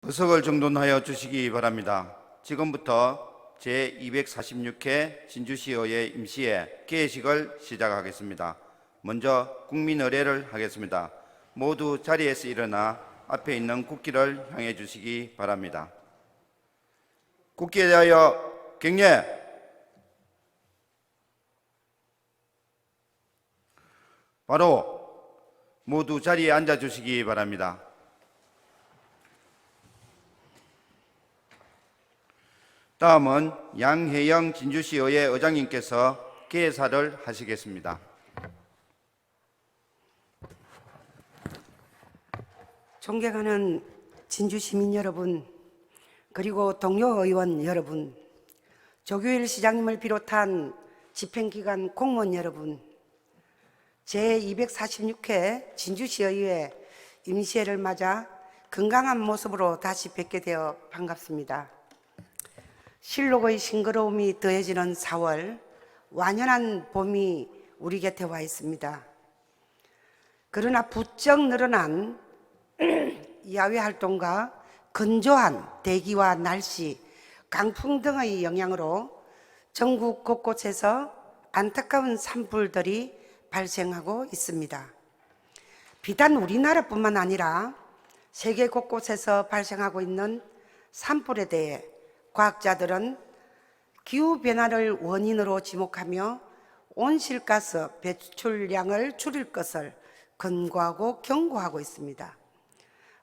의석을 정돈하여 주시기 바랍니다. 지금부터 제246회 진주시의회 임시회 개회식을 시작하겠습니다. 먼저 국민의례를 하겠습니다. 모두 자리에서 일어나 앞에 있는 국기를 향해 주시기 바랍니다. 국기에 대하여 경례! 바로 모두 자리에 앉아 주시기 바랍니다. 다음은 양혜영 진주시의회 의장님께서 개회사를 하시겠습니다. 존경하는 진주시민 여러분, 그리고 동료 의원 여러분, 조규일 시장님을 비롯한 집행기관 공무원 여러분, 제246회 진주시의회 임시회를 맞아 건강한 모습으로 다시 뵙게 되어 반갑습니다. 실록의 싱그러움이 더해지는 4월, 완연한 봄이 우리 곁에 와 있습니다. 그러나 부쩍 늘어난 야외 활동과 건조한 대기와 날씨, 강풍 등의 영향으로 전국 곳곳에서 안타까운 산불들이 발생하고 있습니다. 비단 우리나라뿐만 아니라 세계 곳곳에서 발생하고 있는 산불에 대해 과학자들은 기후변화를 원인으로 지목하며 온실가스 배출량을 줄일 것을 권고하고 경고하고 있습니다.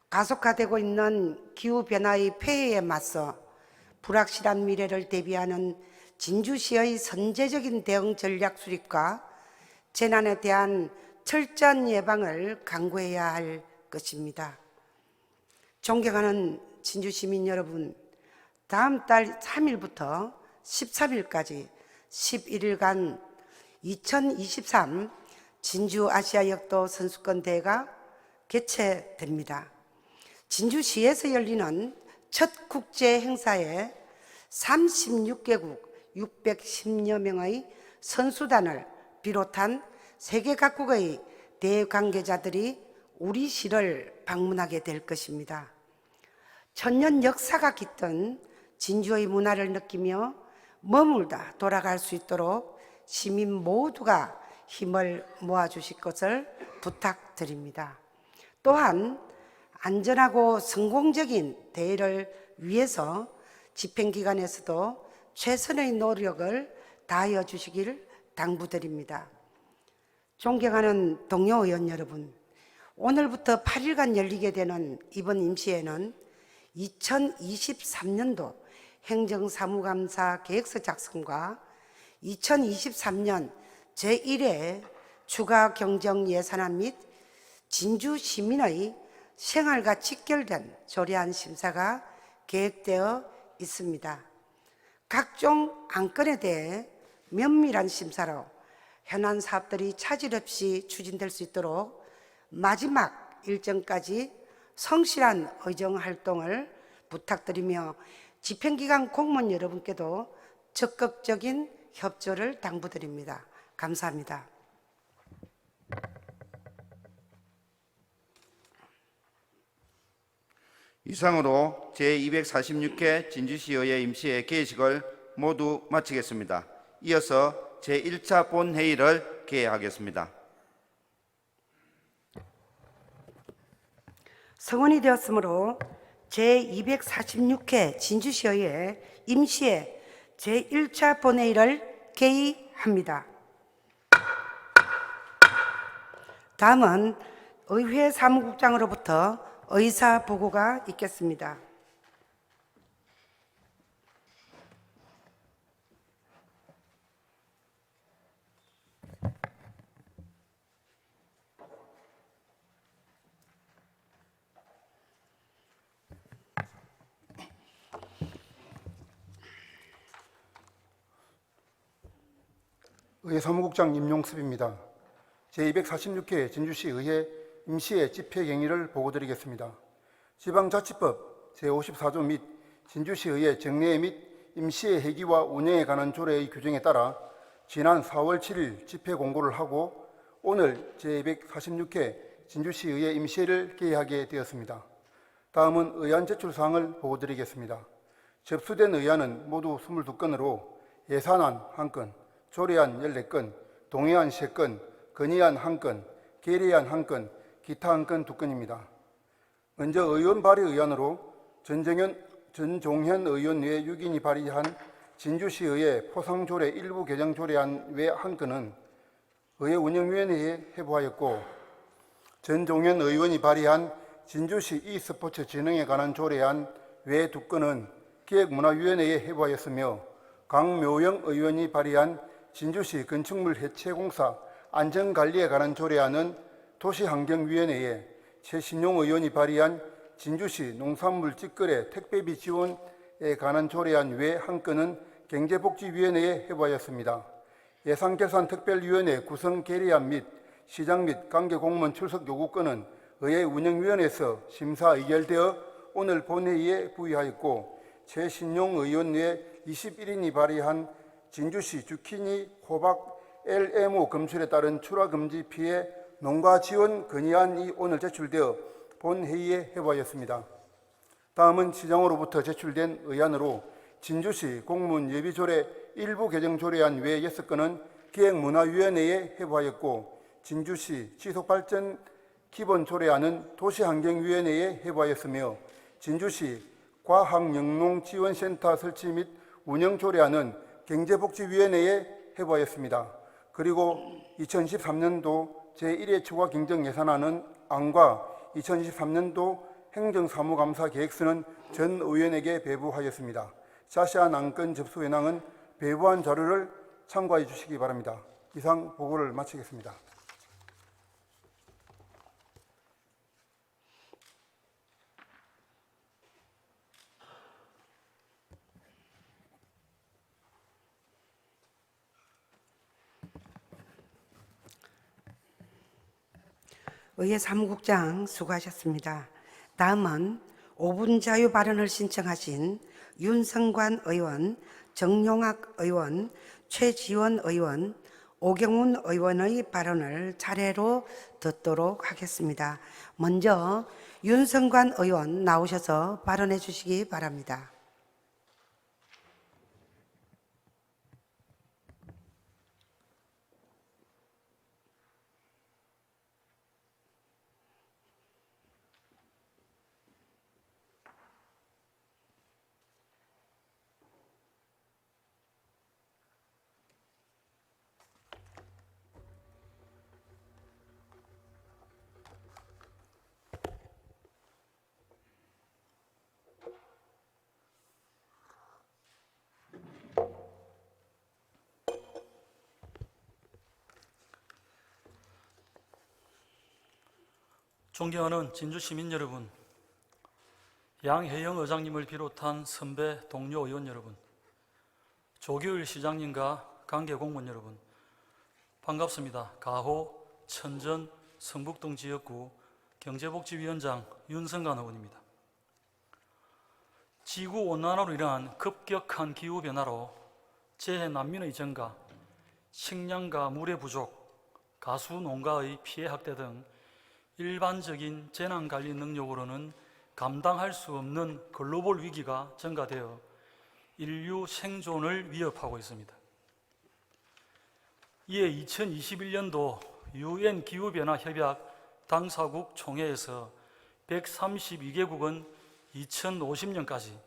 가속화되고 있는 기후변화의 폐해에 맞서 불확실한 미래를 대비하는 진주시의 선제적인 대응 전략 수립과 재난에 대한 철저한 예방을 강구해야 할 것입니다. 존경하는 진주시민 여러분, 다음 달 3일부터 13일까지 11일간 2023 진주아시아역도 선수권 대회가 개최됩니다. 진주시에서 열리는 첫 국제 행사에 36개국 610여 명의 선수단을 비롯한 세계 각국의 대회 관계자들이 우리 시를 방문하게 될 것입니다. 천년 역사가 깃든 진주의 문화를 느끼며 머물다 돌아갈 수 있도록 시민 모두가 힘을 모아주실 것을 부탁드립니다. 또한 안전하고 성공적인 대회를 위해서 집행기관에서도 최선의 노력을 다하여 주시길 당부드립니다. 존경하는 동료 의원 여러분, 오늘부터 8일간 열리게 되는 이번 임시회는 2023년도 행정사무감사 계획서 작성과 2023년 제1회 추가 경정 예산안 및 진주 시민의 생활과 직결된 조례안 심사가 계획되어 있습니다. 각종 안건에 대해 면밀한 심사로 현안 사업들이 차질 없이 추진될 수 있도록 마지막 일정까지 성실한 의정 활동을 부탁드리며 집행기관 공무원 여러분께도 적극적인 협조를 당부드립니다. 감사합니다. 이상으로 제246회 진주시의회 임시회 개회식을 모두 마치겠습니다. 이어서 제1차 본회의를 개회하겠습니다. 성원이 되었으므로 제246회 진주시의회 임시회 제1차 본회의를 개의합니다. 다음은 의회 사무국장으로부터 의사 보고가 있겠습니다. 의회 사무국장 임용섭입니다. 제246회 진주시 의회 임시회 집회 경위를 보고드리겠습니다. 지방자치법 제54조 및 진주시 의회 정례 및 임시회 회기와 운영에 관한 조례의 규정에 따라 지난 4월 7일 집회 공고를 하고 오늘 제246회 진주시 의회 임시회를 개회하게 되었습니다. 다음은 의안 제출 사항을 보고드리겠습니다. 접수된 의안은 모두 22건으로 예산안 1건, 조례안 14건, 동의안 3건, 건의안 1건, 계례안 1건, 기타 1건 2건입니다. 먼저 의원 발의 의안으로 전종현 의원 외 6인이 발의한 진주시의회 포상조례 일부 개정 조례안 외 1건은 의회 운영위원회에 회부하였고, 전종현 의원이 발의한 진주시 e스포츠 진흥에 관한 조례안 외 2건은 기획문화위원회에 회부하였으며, 강묘영 의원이 발의한 진주시 건축물 해체공사 안전관리에 관한 조례안은 도시환경위원회에, 최신용 의원이 발의한 진주시 농산물 직거래 택배비 지원에 관한 조례안 외 1건은 경제복지위원회에 회부하였습니다. 예산결산특별위원회 구성 계례안 및 시장 및 관계공무원 출석 요구권은 의회 운영위원회에서 심사 의결되어 오늘 본회의에 부의하였고, 최신용 의원 외 21인이 발의한 진주시 주키니 호박 LMO 검출에 따른 출하금지 피해 농가 지원 건의안이 오늘 제출되어 본회의에 회부하였습니다. 다음은 시장으로부터 제출된 의안으로 진주시 공무원 예비조례 일부 개정 조례안 외 6건은 기획문화위원회에 회부하였고, 진주시 지속발전 기본조례안은 도시환경위원회에 회부하였으며, 진주시 과학영농지원센터 설치 및 운영조례안은 경제복지위원회에 회부하였습니다. 그리고 2023년도 제1회 추가 경정예산안은 안과 2023년도 행정사무감사 계획서는 전 의원에게 배부하였습니다. 자세한 안건 접수 현황은 배부한 자료를 참고해 주시기 바랍니다. 이상 보고를 마치겠습니다. 의회 사무국장 수고하셨습니다. 다음은 5분 자유 발언을 신청하신 윤성관 의원, 정용학 의원, 최지원 의원, 오경훈 의원의 발언을 차례로 듣도록 하겠습니다. 먼저 윤성관 의원 나오셔서 발언해 주시기 바랍니다. 존경하는 진주 시민 여러분, 양혜영 의장님을 비롯한 선배 동료 의원 여러분, 조규일 시장님과 관계 공무원 여러분, 반갑습니다. 가호, 천전, 성북동 지역구 경제복지위원장 윤성관 의원입니다. 지구온난화로 인한 급격한 기후변화로 재해 난민의 증가, 식량과 물의 부족, 가수 농가의 피해 확대 등 일반적인 재난관리 능력으로는 감당할 수 없는 글로벌 위기가 증가되어 인류 생존을 위협하고 있습니다. 이에 2021년도 UN 기후변화 협약 당사국 총회에서 132개국은 2050년까지,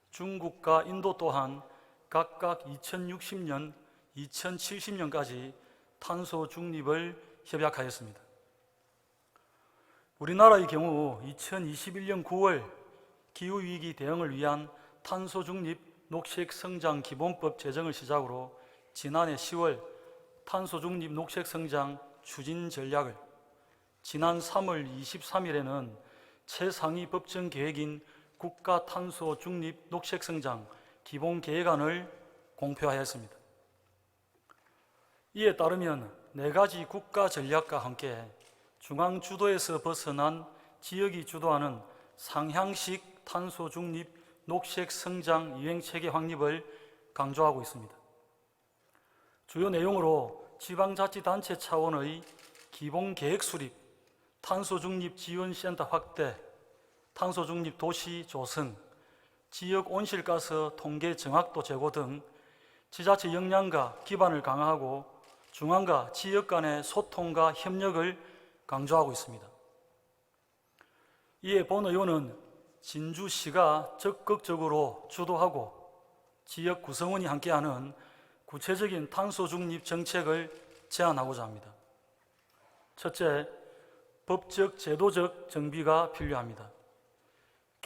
중국과 인도 또한 각각 2060년, 2070년까지 탄소 중립을 협약하였습니다. 우리나라의 경우 2021년 9월 기후위기 대응을 위한 탄소중립 녹색성장 기본법 제정을 시작으로 지난해 10월 탄소중립 녹색성장 추진 전략을, 지난 3월 23일에는 최상위 법정 계획인 국가탄소중립 녹색성장 기본계획안을 공표하였습니다. 이에 따르면 4가지 국가 전략과 함께 중앙 주도에서 벗어난 지역이 주도하는 상향식 탄소 중립 녹색 성장 이행 체계 확립을 강조하고 있습니다. 주요 내용으로 지방자치단체 차원의 기본 계획 수립, 탄소 중립 지원센터 확대, 탄소 중립 도시 조성, 지역 온실가스 통계 정확도 제고 등 지자체 역량과 기반을 강화하고 중앙과 지역 간의 소통과 협력을 강조하고 있습니다. 이에 본 의원은 진주시가 적극적으로 주도하고 지역 구성원이 함께하는 구체적인 탄소 중립 정책을 제안하고자 합니다. 첫째, 법적, 제도적 정비가 필요합니다.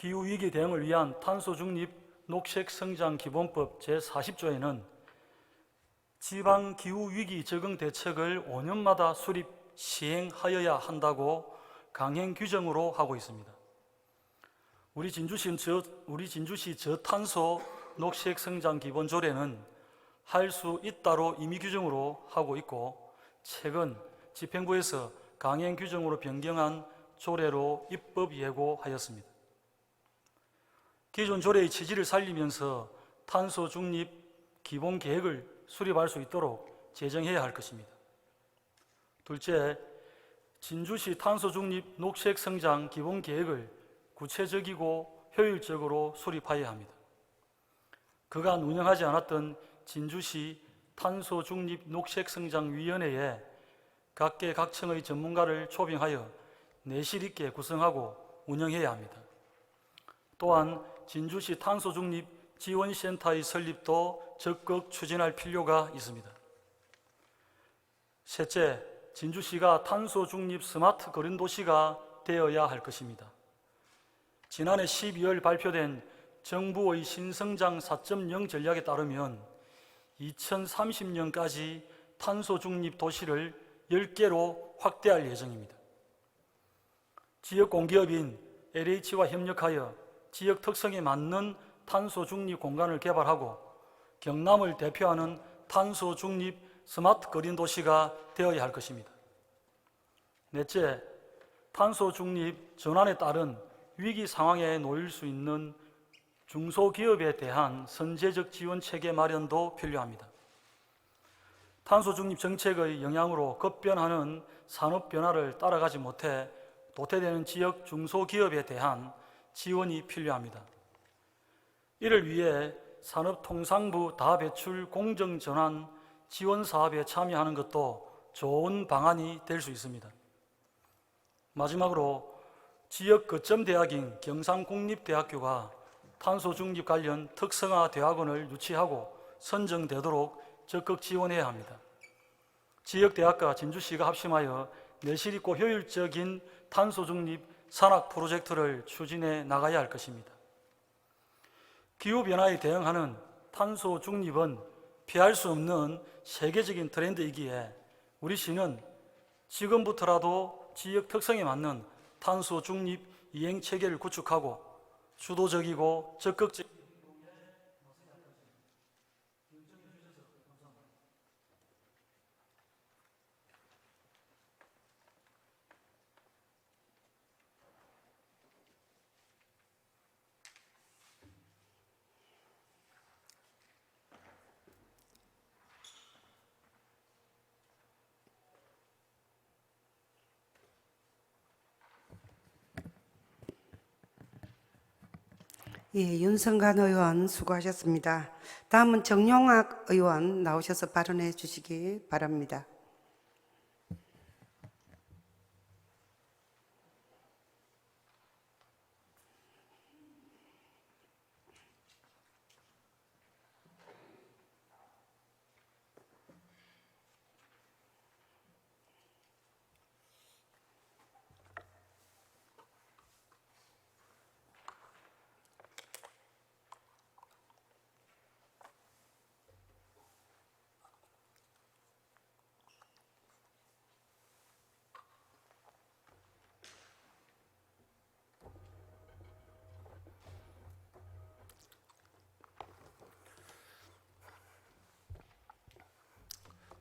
기후위기 대응을 위한 탄소 중립 녹색성장기본법 제40조에는 지방 기후위기 적응 대책을 5년마다 수립, 시행하여야 한다고 강행 규정으로 하고 있습니다. 우리 진주시 저탄소 녹색성장기본조례는 할 수 있다로 임의 규정으로 하고 있고 최근 집행부에서 강행 규정으로 변경한 조례로 입법 예고하였습니다. 기존 조례의 취지를 살리면서 탄소 중립 기본 계획을 수립할 수 있도록 제정해야 할 것입니다. 둘째, 진주시 탄소 중립 녹색 성장 기본 계획을 구체적이고 효율적으로 수립하여야 합니다. 그간 운영하지 않았던 진주시 탄소 중립 녹색 성장 위원회에 각계 각층의 전문가를 초빙하여 내실 있게 구성하고 운영해야 합니다. 또한 진주시 탄소 중립 지원센터의 설립도 적극 추진할 필요가 있습니다. 셋째, 진주시가 탄소 중립 스마트 그린 도시가 되어야 할 것입니다. 지난해 12월 발표된 정부의 신성장 4.0 전략에 따르면 2030년까지 탄소 중립 도시를 10개로 확대할 예정입니다. 지역 공기업인 LH와 협력하여 지역 특성에 맞는 탄소 중립 공간을 개발하고 경남을 대표하는 탄소 중립 스마트 그린 도시가 되어야 할 것입니다. 넷째, 탄소 중립 전환에 따른 위기 상황에 놓일 수 있는 중소기업에 대한 선제적 지원 체계 마련도 필요합니다. 탄소 중립 정책의 영향으로 급변하는 산업 변화를 따라가지 못해 도태되는 지역 중소기업에 대한 지원이 필요합니다. 이를 위해 산업통상부 다배출 공정전환 지원 사업에 참여하는 것도 좋은 방안이 될 수 있습니다. 마지막으로 지역 거점 대학인 경상국립대학교가 탄소 중립 관련 특성화 대학원을 유치하고 선정되도록 적극 지원해야 합니다. 지역 대학과 진주시가 합심하여 내실 있고 효율적인 탄소 중립 산학 프로젝트를 추진해 나가야 할 것입니다. 기후변화에 대응하는 탄소 중립은 피할 수 없는 세계적인 트렌드이기에 우리 시는 지금부터라도 지역 특성에 맞는 탄소 중립 이행 체계를 구축하고 주도적이고 적극적인 예, 윤성관 의원 수고하셨습니다. 다음은 정용학 의원 나오셔서 발언해 주시기 바랍니다.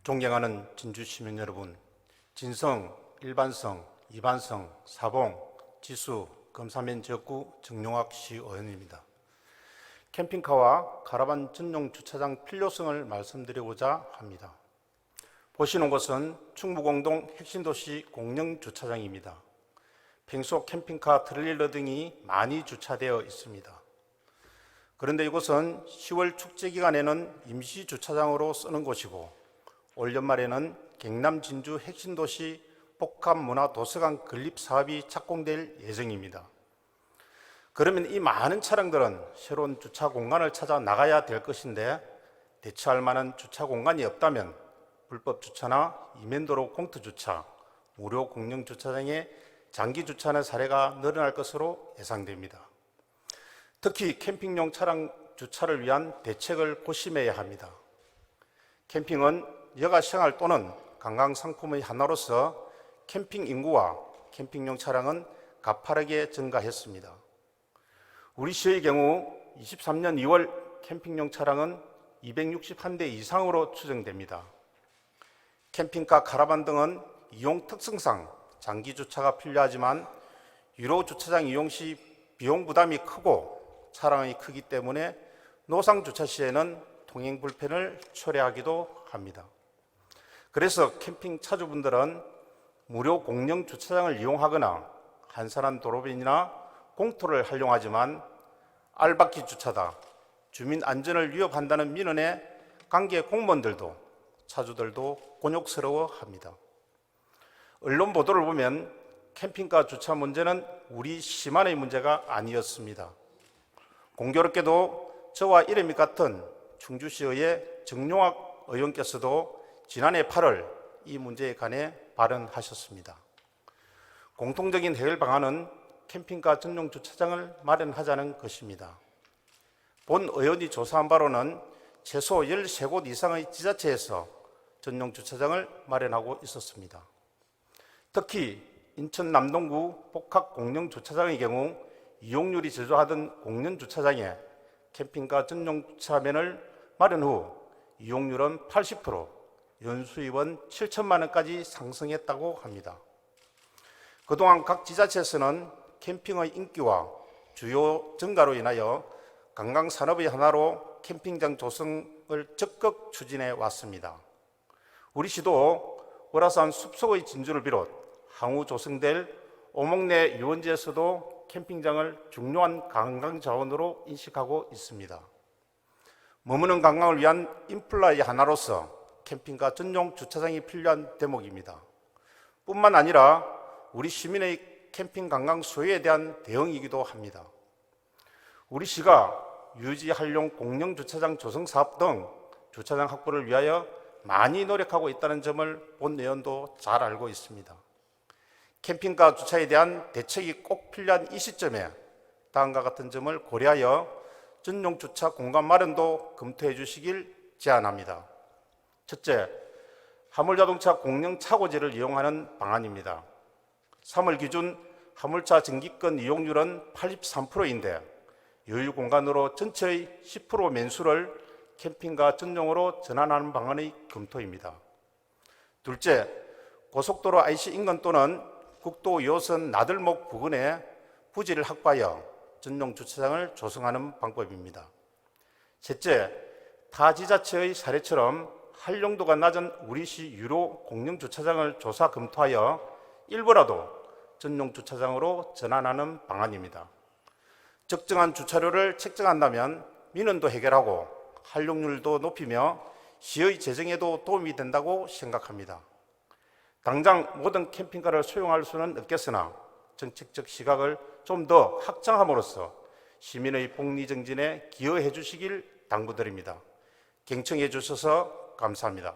존경하는 진주 시민 여러분, 진성, 일반성, 이반성, 사봉, 지수, 금사면 지역구 정용학 시의원입니다. 캠핑카와 가라반 전용 주차장 필요성을 말씀드리고자 합니다. 보시는 곳은 충무공동 핵심도시 공영 주차장입니다. 평소 캠핑카, 트레일러 등이 많이 주차되어 있습니다. 그런데 이곳은 10월 축제 기간에는 임시 주차장으로 쓰는 곳이고 올 연말에는 경남 진주 핵심도시 복합문화도서관 건립 사업이 착공될 예정입니다. 그러면 이 많은 차량들은 새로운 주차 공간을 찾아 나가야 될 것인데 대처할 만한 주차 공간이 없다면 불법 주차나 이면도로 공터 주차, 무료 공영 주차장에 장기 주차하는 사례가 늘어날 것으로 예상됩니다. 특히 캠핑용 차량 주차를 위한 대책을 고심해야 합니다. 캠핑은 여가 생활 또는 관광 상품의 하나로서 캠핑 인구와 캠핑용 차량은 가파르게 증가했습니다. 우리 시의 경우 23년 2월 캠핑용 차량은 261대 이상으로 추정됩니다. 캠핑카, 카라반 등은 이용 특성상 장기 주차가 필요하지만 유로 주차장 이용 시 비용 부담이 크고 차량이 크기 때문에 노상 주차 시에는 통행 불편을 초래하기도 합니다. 그래서 캠핑 차주분들은 무료 공영 주차장을 이용하거나 한산한 도로변이나 공터를 활용하지만 알바키 주차다, 주민 안전을 위협한다는 민원에 관계 공무원들도 차주들도 곤욕스러워합니다. 언론 보도를 보면 캠핑카 주차 문제는 우리 시만의 문제가 아니었습니다. 공교롭게도 저와 이름이 같은 충주시의회 정용학 의원께서도 지난해 8월 이 문제에 관해 발언하셨습니다. 공통적인 해결 방안은 캠핑카 전용 주차장을 마련하자는 것입니다. 본 의원이 조사한 바로는 최소 13곳 이상의 지자체에서 전용 주차장을 마련하고 있었습니다. 특히 인천 남동구 복합 공영 주차장의 경우 이용률이 저조하던 공영 주차장에 캠핑카 전용 주차면을 마련 후 이용률은 80%, 연수입은 7천만 원까지 상승했다고 합니다. 그동안 각 지자체에서는 캠핑의 인기와 주요 증가로 인하여 관광산업의 하나로 캠핑장 조성을 적극 추진해 왔습니다. 우리 시도 월화산 숲속의 진주를 비롯 향후 조성될 오목내 유원지에서도 캠핑장을 중요한 관광 자원으로 인식하고 있습니다. 머무는 관광을 위한 인플라의 하나로서 캠핑카 전용 주차장이 필요한 대목입니다. 뿐만 아니라 우리 시민의 캠핑 관광 수요에 대한 대응이기도 합니다. 우리 시가 유지 활용 공영 주차장 조성 사업 등 주차장 확보를 위하여 많이 노력하고 있다는 점을 본 의원도 잘 알고 있습니다. 캠핑카 주차에 대한 대책이 꼭 필요한 이 시점에 다음과 같은 점을 고려하여 전용 주차 공간 마련도 검토해 주시길 제안합니다. 첫째, 화물자동차 공영 차고지를 이용하는 방안입니다. 3월 기준 화물차 정기권 이용률은 83%인데 여유 공간으로 전체의 10% 면수를 캠핑카 전용으로 전환하는 방안의 검토입니다. 둘째, 고속도로 IC 인근 또는 국도 2호선 나들목 부근에 부지를 확보하여 전용 주차장을 조성하는 방법입니다. 셋째, 타 지자체의 사례처럼 활용도가 낮은 우리시 유로 공영 주차장을 조사 검토하여 일부라도 전용 주차장으로 전환하는 방안입니다. 적정한 주차료를 책정한다면 민원도 해결하고 활용률도 높이며 시의 재정에도 도움이 된다고 생각합니다. 당장 모든 캠핑카를 소용할 수는 없겠으나 정책적 시각을 좀 더 확장함으로써 시민의 복리 정진에 기여해 주시길 당부드립니다. 경청해 주셔서 감사합니다.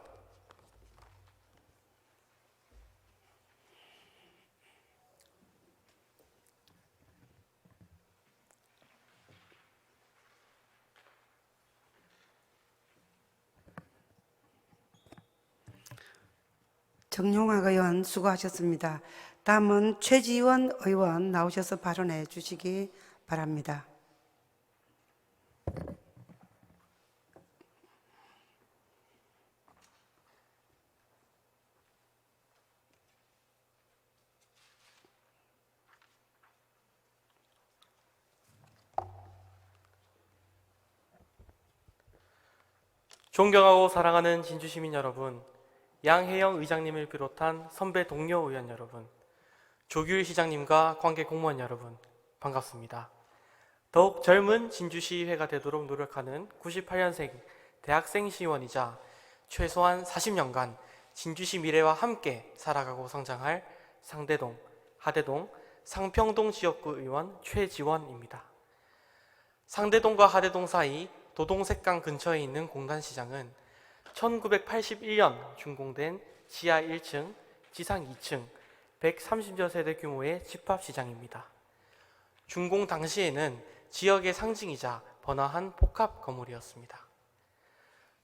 정용학 의원 수고하셨습니다. 다음은 최지원 의원 나오셔서 발언해 주시기 바랍니다. 존경하고 사랑하는 진주시민 여러분, 양혜영 의장님을 비롯한 선배 동료 의원 여러분, 조규일 시장님과 관계 공무원 여러분, 반갑습니다. 더욱 젊은 진주시의회가 되도록 노력하는 98년생 대학생 시의원이자 최소한 40년간 진주시 미래와 함께 살아가고 성장할 상대동, 하대동, 상평동 지역구 의원 최지원입니다. 상대동과 하대동 사이 도동색강 근처에 있는 공단시장은 1981년 준공된 지하 1층, 지상 2층, 130여 세대 규모의 집합시장입니다. 준공 당시에는 지역의 상징이자 번화한 복합 건물이었습니다.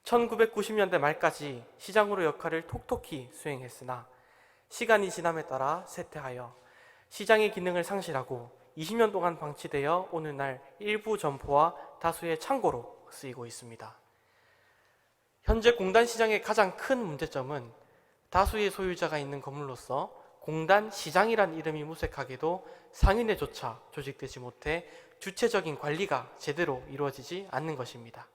1990년대 말까지 시장으로 역할을 톡톡히 수행했으나 시간이 지남에 따라 쇠퇴하여 시장의 기능을 상실하고 20년 동안 방치되어 오늘날 일부 점포와 다수의 창고로 쓰이고 있습니다. 현재 공단시장의 가장 큰 문제점은 다수의 소유자가 있는 건물로서 공단시장이란 이름이 무색하게도 상인회조차 조직되지 못해 주체적인 관리가 제대로 이루어지지 않는 것입니다.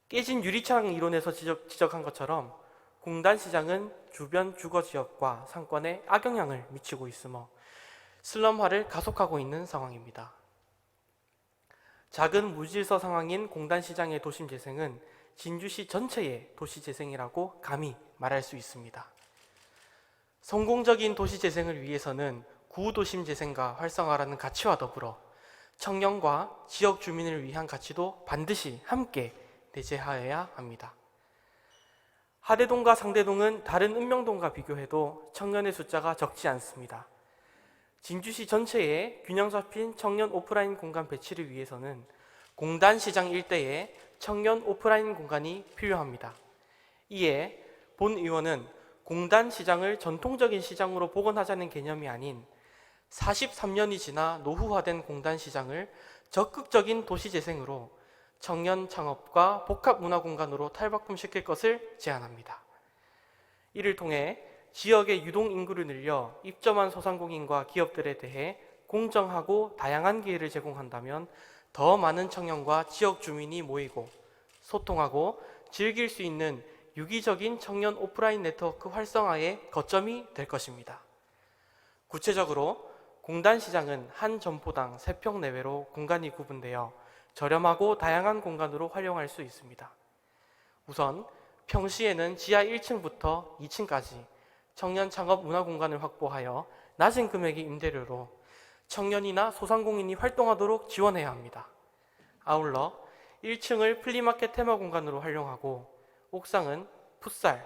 깨진 유리창 이론에서 지적한 것처럼 공단시장은 주변 주거지역과 상권에 악영향을 미치고 있으며 슬럼화를 가속하고 있는 상황입니다. 작은 무질서 상황인 공단시장의 도심재생은 진주시 전체의 도시재생이라고 감히 말할 수 있습니다. 성공적인 도시재생을 위해서는 구도심재생과 활성화라는 가치와 더불어 청년과 지역 주민을 위한 가치도 반드시 함께 내재하여야 합니다. 하대동과 상대동은 다른 읍명동과 비교해도 청년의 숫자가 적지 않습니다. 진주시 전체에 균형 잡힌 청년 오프라인 공간 배치를 위해서는 공단시장 일대에 청년 오프라인 공간이 필요합니다. 이에 본 의원은 공단시장을 전통적인 시장으로 복원하자는 개념이 아닌 43년이 지나 노후화된 공단시장을 적극적인 도시재생으로 청년 창업과 복합문화공간으로 탈바꿈시킬 것을 제안합니다. 이를 통해 지역의 유동 인구를 늘려 입점한 소상공인과 기업들에 대해 공정하고 다양한 기회를 제공한다면 더 많은 청년과 지역 주민이 모이고 소통하고 즐길 수 있는 유기적인 청년 오프라인 네트워크 활성화의 거점이 될 것입니다. 구체적으로 공단시장은 한 점포당 3평 내외로 공간이 구분되어 저렴하고 다양한 공간으로 활용할 수 있습니다. 우선 평시에는 지하 1층부터 2층까지 청년 창업 문화 공간을 확보하여 낮은 금액의 임대료로 청년이나 소상공인이 활동하도록 지원해야 합니다. 아울러 1층을 플리마켓 테마 공간으로 활용하고 옥상은 풋살,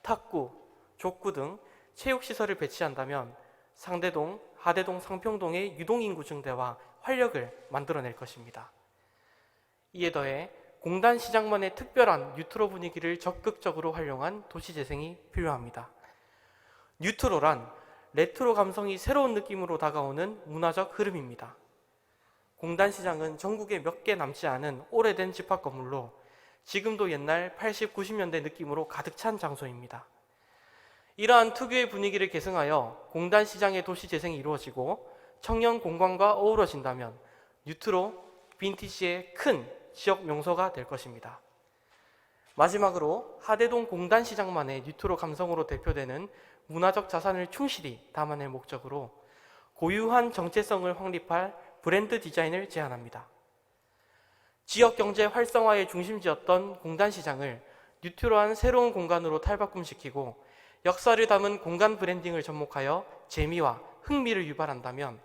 탁구, 족구 등 체육시설을 배치한다면 상대동, 하대동, 상평동의 유동인구 증대와 활력을 만들어낼 것입니다. 이에 더해 공단시장만의 특별한 뉴트로 분위기를 적극적으로 활용한 도시재생이 필요합니다. 뉴트로란 레트로 감성이 새로운 느낌으로 다가오는 문화적 흐름입니다. 공단시장은 전국에 몇 개 남지 않은 오래된 집합 건물로 지금도 옛날 80, 90년대 느낌으로 가득 찬 장소입니다. 이러한 특유의 분위기를 계승하여 공단시장의 도시재생이 이루어지고 청년 공간과 어우러진다면 뉴트로, 빈티지의 큰 지역 명소가 될 것입니다. 마지막으로 하대동 공단시장만의 뉴트로 감성으로 대표되는 문화적 자산을 충실히 담아낼 목적으로 고유한 정체성을 확립할 브랜드 디자인을 제안합니다. 지역 경제 활성화의 중심지였던 공단시장을 뉴트로한 새로운 공간으로 탈바꿈시키고 역사를 담은 공간 브랜딩을 접목하여 재미와 흥미를 유발한다면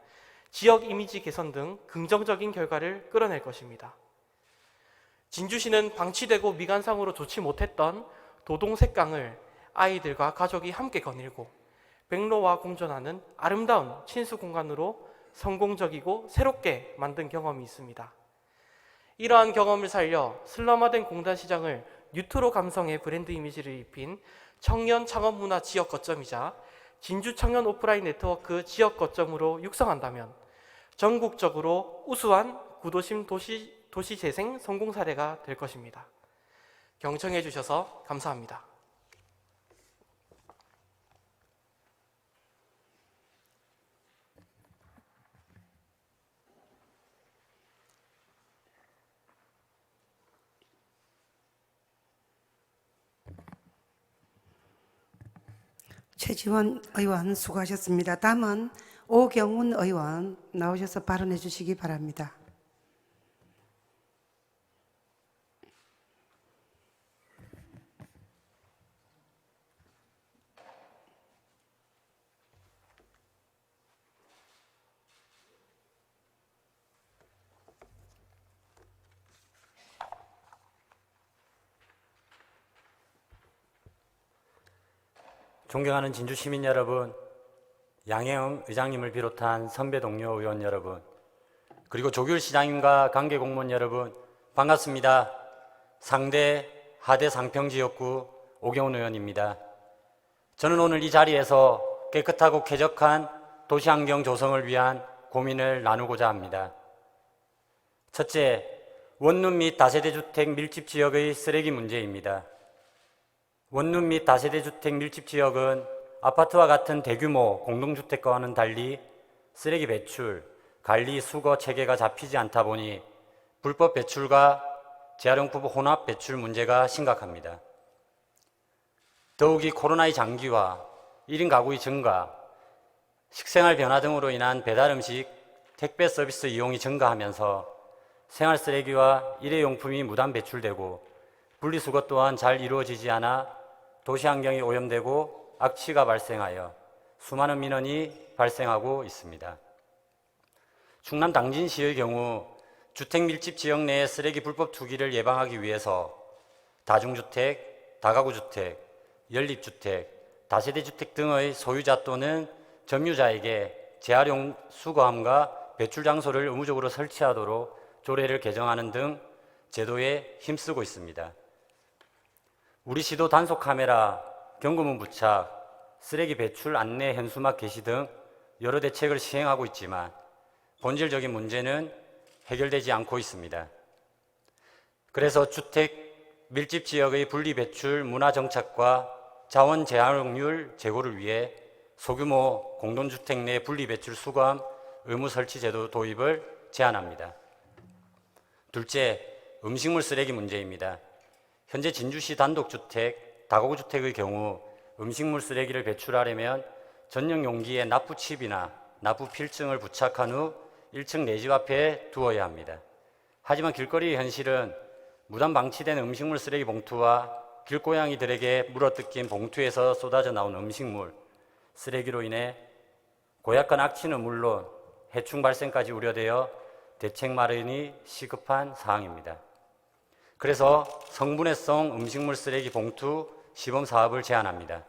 지역 이미지 개선 등 긍정적인 결과를 끌어낼 것입니다. 진주시는 방치되고 미관상으로 좋지 못했던 도동색강을 아이들과 가족이 함께 거닐고 백로와 공존하는 아름다운 친수 공간으로 성공적이고 새롭게 만든 경험이 있습니다. 이러한 경험을 살려 슬럼화된 공단시장을 뉴트로 감성의 브랜드 이미지를 입힌 청년 창업문화 지역 거점이자 진주 청년 오프라인 네트워크 지역 거점으로 육성한다면 전국적으로 우수한 구도심 도시 재생 성공 사례가 될 것입니다. 경청해 주셔서 감사합니다. 최지원 의원 수고하셨습니다. 다음은 오경훈 의원 나오셔서 발언해 주시기 바랍니다. 존경하는 진주 시민 여러분, 양혜영 의장님을 비롯한 선배 동료 의원 여러분, 그리고 조규일 시장님과 관계 공무원 여러분, 반갑습니다. 상대 하대 상평지역구 오경훈 의원입니다. 저는 오늘 이 자리에서 깨끗하고 쾌적한 도시환경 조성을 위한 고민을 나누고자 합니다. 첫째, 원룸 및 다세대 주택 밀집 지역의 쓰레기 문제입니다. 원룸 및 다세대 주택 밀집 지역은 아파트와 같은 대규모 공동주택과는 달리 쓰레기 배출, 관리, 수거 체계가 잡히지 않다 보니 불법 배출과 재활용품 혼합 배출 문제가 심각합니다. 더욱이 코로나의 장기화, 1인 가구의 증가, 식생활 변화 등으로 인한 배달음식, 택배 서비스 이용이 증가하면서 생활 쓰레기와 일회용품이 무단 배출되고 분리수거 또한 잘 이루어지지 않아 도시환경이 오염되고 악취가 발생하여 수많은 민원이 발생하고 있습니다. 충남 당진시의 경우 주택 밀집 지역 내의 쓰레기 불법 투기를 예방하기 위해서 다중주택, 다가구주택, 연립주택, 다세대 주택 등의 소유자 또는 점유자에게 재활용 수거함과 배출 장소를 의무적으로 설치하도록 조례를 개정하는 등 제도에 힘쓰고 있습니다. 우리 시도 단속 카메라, 경고문 부착, 쓰레기 배출 안내 현수막 게시 등 여러 대책을 시행하고 있지만 본질적인 문제는 해결되지 않고 있습니다. 그래서 주택 밀집 지역의 분리 배출 문화 정착과 자원 재활용률 제고를 위해 소규모 공동주택 내 분리 배출 수거함 의무 설치 제도 도입을 제안합니다. 둘째, 음식물 쓰레기 문제입니다. 현재 진주시 단독주택, 다가구주택의 경우 음식물 쓰레기를 배출하려면 전용 용기에 납부칩이나 납부필증을 부착한 후 1층 내 집 앞에 두어야 합니다. 하지만 길거리의 현실은 무단 방치된 음식물 쓰레기 봉투와 길고양이들에게 물어뜯긴 봉투에서 쏟아져 나온 음식물, 쓰레기로 인해 고약한 악취는 물론 해충 발생까지 우려되어 대책 마련이 시급한 사항입니다. 그래서 성분해성 음식물 쓰레기 봉투 시범 사업을 제안합니다.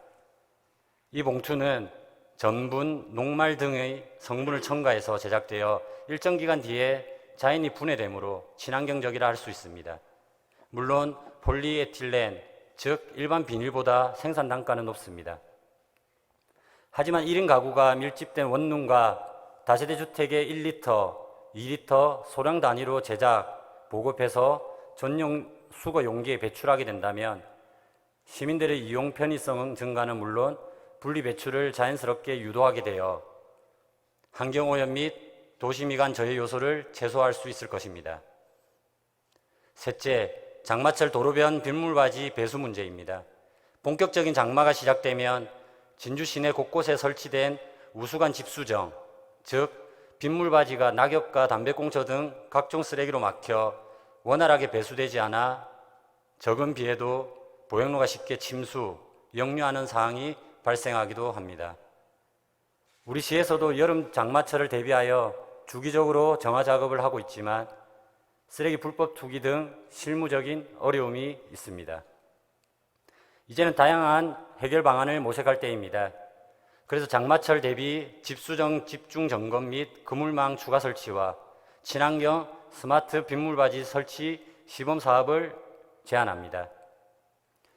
이 봉투는 전분, 녹말 등의 성분을 첨가해서 제작되어 일정 기간 뒤에 자연히 분해되므로 친환경적이라 할 수 있습니다. 물론 폴리에틸렌, 즉 일반 비닐보다 생산 단가는 높습니다. 하지만 1인 가구가 밀집된 원룸과 다세대 주택의 1리터, 2리터 소량 단위로 제작, 보급해서 전용 수거 용기에 배출하게 된다면 시민들의 이용 편의성 증가는 물론 분리 배출을 자연스럽게 유도하게 되어 환경오염 및 도시미관 저해 요소를 최소화할 수 있을 것입니다. 셋째, 장마철 도로변 빗물바지 배수 문제입니다. 본격적인 장마가 시작되면 진주 시내 곳곳에 설치된 우수관 집수정, 즉 빗물바지가 낙엽과 담배꽁초 등 각종 쓰레기로 막혀 원활하게 배수되지 않아 적은 비에도 보행로가 쉽게 침수, 역류하는 상황이 발생하기도 합니다. 우리 시에서도 여름 장마철을 대비하여 주기적으로 정화 작업을 하고 있지만 쓰레기 불법 투기 등 실무적인 어려움이 있습니다. 이제는 다양한 해결 방안을 모색할 때입니다. 그래서 장마철 대비 집수정 집중 점검 및 그물망 추가 설치와 친환경 스마트 빗물바지 설치 시범 사업을 제안합니다.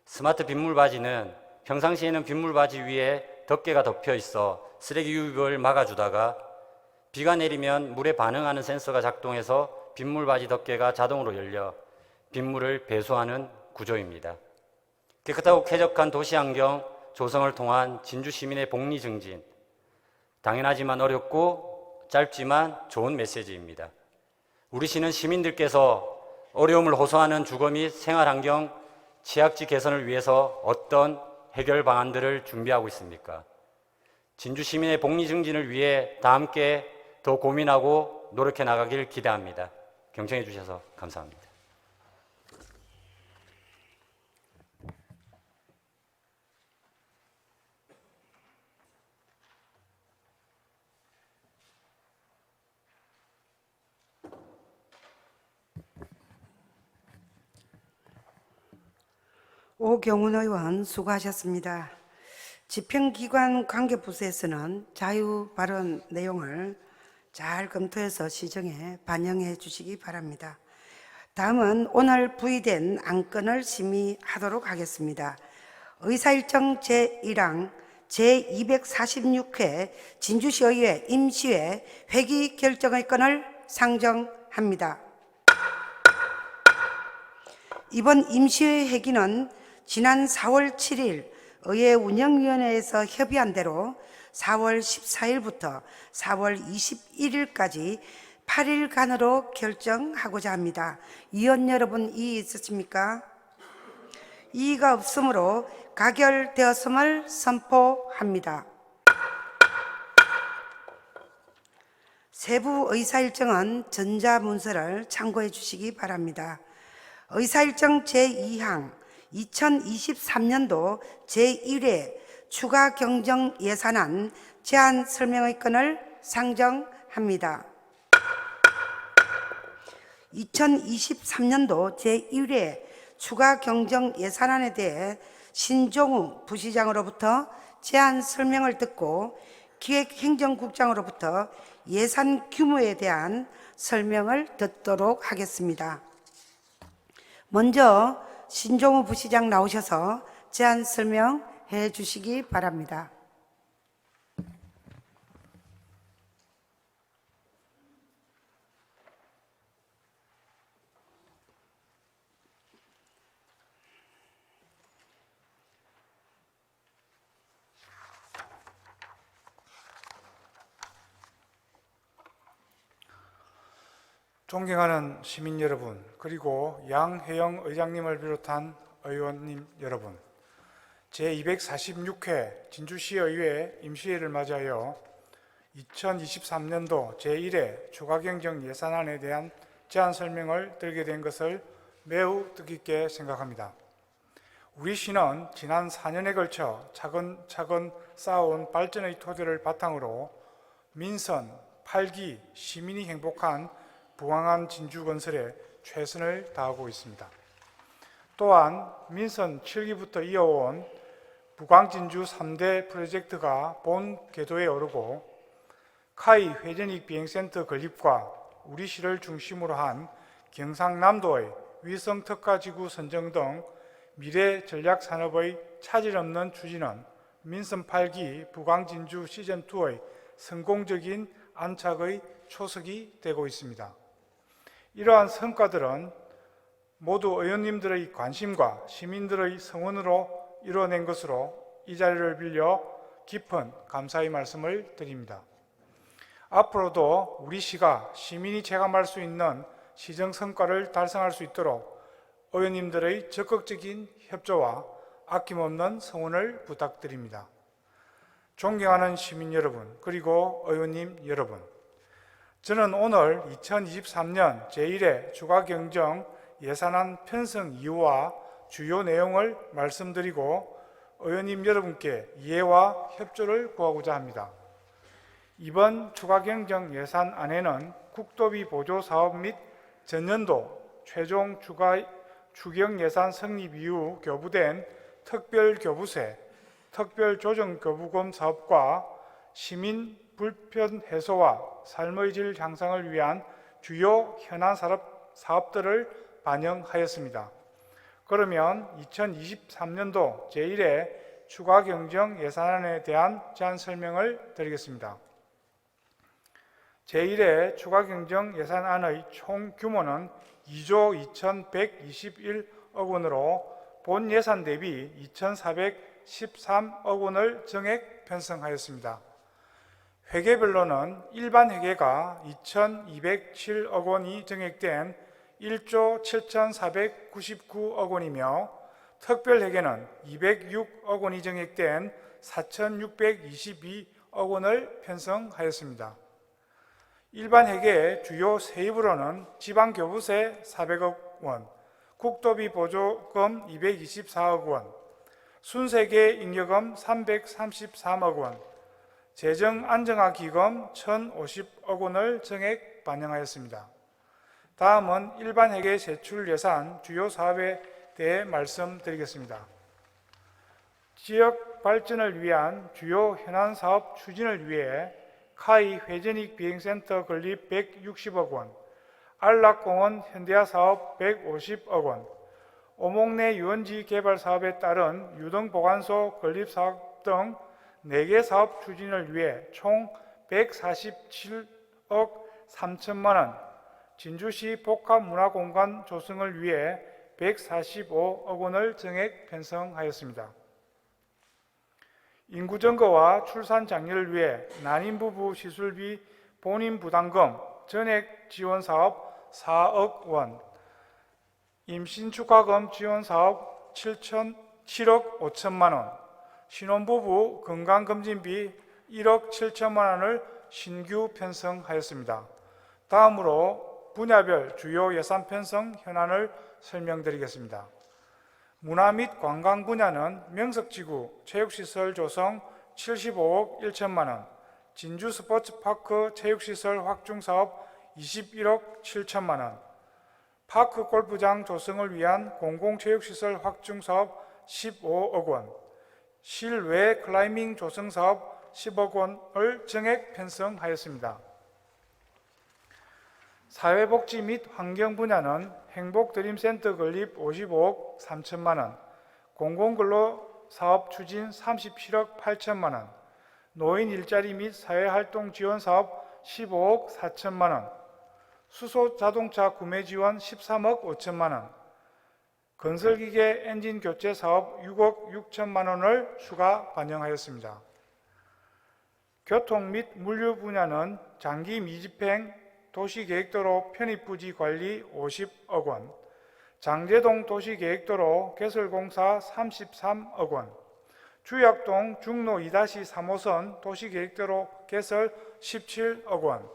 스마트 빗물바지는 평상시에는 빗물바지 위에 덮개가 덮여 있어 쓰레기 유입을 막아주다가 비가 내리면 물에 반응하는 센서가 작동해서 빗물바지 덮개가 자동으로 열려 빗물을 배수하는 구조입니다. 깨끗하고 쾌적한 도시환경 조성을 통한 진주 시민의 복리 증진, 당연하지만 어렵고 짧지만 좋은 메시지입니다. 우리 시는 시민들께서 어려움을 호소하는 주거 및 생활환경 취약지 개선을 위해서 어떤 해결 방안들을 준비하고 있습니까? 진주 시민의 복리 증진을 위해 다 함께 더 고민하고 노력해 나가길 기대합니다. 경청해 주셔서 감사합니다. 오경훈 의원 수고하셨습니다. 집행기관 관계부서에서는 자유 발언 내용을 잘 검토해서 시정에 반영해 주시기 바랍니다. 다음은 오늘 부의된 안건을 심의하도록 하겠습니다. 의사일정 제1항 제246회 진주시의회 임시회 회기 결정의 건을 상정합니다. 이번 임시회 회기는 지난 4월 7일 의회 운영위원회에서 협의한 대로 4월 14일부터 4월 21일까지 8일간으로 결정하고자 합니다. 위원 여러분, 이의 있으십니까? 이의가 없으므로 가결되었음을 선포합니다. 세부 의사일정은 전자문서를 참고해 주시기 바랍니다. 의사일정 제2항 2023년도 제1회 추가 경정 예산안 제안 설명의 건을 상정합니다. 2023년도 제1회 추가 경정 예산안에 대해 신종우 부시장으로부터 제안 설명을 듣고 기획행정국장으로부터 예산 규모에 대한 설명을 듣도록 하겠습니다. 먼저 신종우 부시장 나오셔서 제안 설명해 주시기 바랍니다. 존경하는 시민 여러분, 그리고 양혜영 의장님을 비롯한 의원님 여러분, 제246회 진주시의회 임시회를 맞이하여 2023년도 제1회 추가경정 예산안에 대한 제안 설명을 드리게 된 것을 매우 뜻깊게 생각합니다. 우리 시는 지난 4년에 걸쳐 차근차근 쌓아온 발전의 토대를 바탕으로 민선 8기 시민이 행복한 부강한 진주 건설에 최선을 다하고 있습니다. 또한 민선 7기부터 이어온 부광진주 3대 프로젝트가 본 궤도에 오르고 카이 회전익 비행센터 건립과 우리 시를 중심으로 한 경상남도의 위성 특화지구 선정 등 미래 전략 산업의 차질 없는 추진은 민선 8기 부광진주 시즌2의 성공적인 안착의 초석이 되고 있습니다. 이러한 성과들은 모두 의원님들의 관심과 시민들의 성원으로 이루어낸 것으로 이 자리를 빌려 깊은 감사의 말씀을 드립니다. 앞으로도 우리 시가 시민이 체감할 수 있는 시정 성과를 달성할 수 있도록 의원님들의 적극적인 협조와 아낌없는 성원을 부탁드립니다. 존경하는 시민 여러분, 그리고 의원님 여러분, 저는 오늘 2023년 제1회 추가경정 예산안 편성 이유와 주요 내용을 말씀드리고 의원님 여러분께 이해와 협조를 구하고자 합니다. 이번 추가경정 예산안에는 국도비 보조 사업 및 전년도 최종 추경 예산 성립 이후 교부된 특별교부세, 특별조정교부금 사업과 시민 불편 해소와 삶의 질 향상을 위한 주요 현안 사업들을 반영하였습니다. 그러면 2023년도 제1회 추가경정 예산안에 대한 제안 설명을 드리겠습니다. 제1회 추가경정 예산안의 총 규모는 2조 2,121억 원으로 본 예산 대비 2,413억 원을 정액 편성하였습니다. 회계별로는 일반 회계가 2,207억 원이 정액된 1조 7,499억 원이며 특별회계는 206억 원이 증액된 4,622억 원을 편성하였습니다. 일반회계 주요 세입으로는 지방교부세 400억 원, 국도비 보조금 224억 원, 순세계 잉여금 333억 원, 재정안정화기금 1,050억 원을 증액 반영하였습니다. 다음은 일반회계 세출 예산 주요 사업에 대해 말씀드리겠습니다. 지역 발전을 위한 주요 현안 사업 추진을 위해 카이 회전익 비행센터 건립 160억 원, 안락공원 현대화 사업 150억 원, 오목내 유원지 개발 사업에 따른 유등보관소 건립 사업 등 4개 사업 추진을 위해 총 147억 3천만 원, 진주시 복합문화공간 조성을 위해 145억 원을 증액 편성하였습니다. 인구 증가와 출산 장려를 위해 난임부부 시술비 본인 부담금 전액 지원 사업 4억 원, 임신 축하금 지원 사업 7억 5천만 원, 신혼부부 건강검진비 1억 7천만 원을 신규 편성하였습니다. 다음으로 분야별 주요 예산 편성 현안을 설명드리겠습니다. 문화 및 관광 분야는 명석지구 체육시설 조성 75억 1천만 원, 진주 스포츠파크 체육시설 확충 사업 21억 7천만 원, 파크 골프장 조성을 위한 공공체육시설 확충 사업 15억 원, 실외 클라이밍 조성 사업 10억 원을 증액 편성하였습니다. 사회복지 및 환경 분야는 행복드림센터 건립 55억 3천만 원, 공공근로 사업 추진 37억 8천만 원, 노인 일자리 및 사회활동 지원 사업 15억 4천만 원, 수소 자동차 구매 지원 13억 5천만 원, 건설기계 엔진 교체 사업 6억 6천만 원을 추가 반영하였습니다. 교통 및 물류 분야는 장기 미집행 도시계획도로 편입부지 관리 50억 원, 장제동 도시계획도로 개설공사 33억 원, 주약동 중로 2-3호선 도시계획도로 개설 17억 원,